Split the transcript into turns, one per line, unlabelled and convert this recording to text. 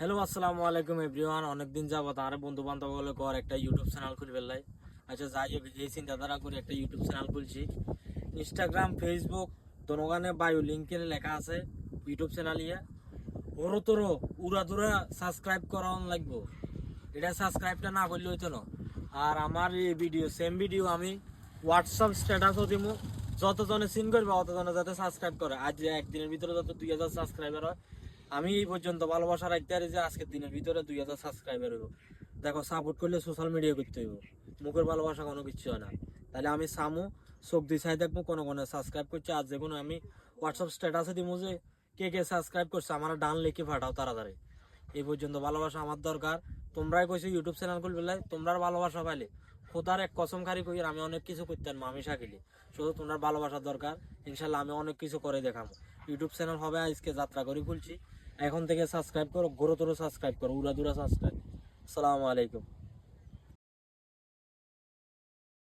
Hello আসসালামু আলাইকুম everyone. অনেকদিন যাবত আর বন্ধু বান্ধব বলে কর একটা ইউটিউব চ্যানেল খুলবে লাই। আচ্ছা যাই হোক, এই চিন্তাধারা করে একটা ইউটিউব চ্যানেল খুলছি। ইনস্টাগ্রাম ফেসবুক দোনোখানে বায়ো লিঙ্কে লেখা আছে ইউটিউব চ্যানেল ইয়ে ওরও তোরও উড়া দুরা সাবস্ক্রাইব করা লাগবো। এটা সাবস্ক্রাইবটা না করলে হইতো না। আর আমার এই ভিডিও সেম ভিডিও আমি হোয়াটসঅ্যাপ স্ট্যাটাসও দিব, যতজনে সিন করবে অতজনে যাতে সাবস্ক্রাইব করে। আজ একদিনের ভিতরে যত 2000 সাবস্ক্রাইবার হয়, আমি এই পর্যন্ত ভালোবাসা রাখতে পারি যে আজকের দিনের ভিতরে 2000 সাবস্ক্রাইবার হইব। দেখো, সাপোর্ট করলে সোশ্যাল মিডিয়া করতে হইব, মুখের ভালোবাসা কোনো কিছু হয় না। তাহলে আমি সামু চোখ দিয়ে চাই দেখবো কোনো কোনো সাবস্ক্রাইব করছে। আর যে কোনো আমি হোয়াটসঅ্যাপ স্ট্যাটাসে দিব যে কে কে সাবস্ক্রাইব করছে, আমার ডান লিখে পাঠাও তাড়াতাড়ি। এই পর্যন্ত ভালোবাসা আমার দরকার। তোমরাই কইছো ইউটিউব চ্যানেল খুলবে, তোমরার ভালোবাসা পাইলে খোদার এক কসম খারি কই আমি অনেক কিছু করতেন আমি শাকিলি। শুধু তোমরা ভালোবাসার দরকার। ইনশাল্লাহ আমি অনেক কিছু করে দেখাবো। ইউটিউব চ্যানেল হবে আজকে যাত্রা করে খুলছি। এখন থেকে সাবস্ক্রাইব করো, ঘোরো তোরো সাবস্ক্রাইব করো, উড়া দুরা সাবস্ক্রাইব। আসসালামু আলাইকুম।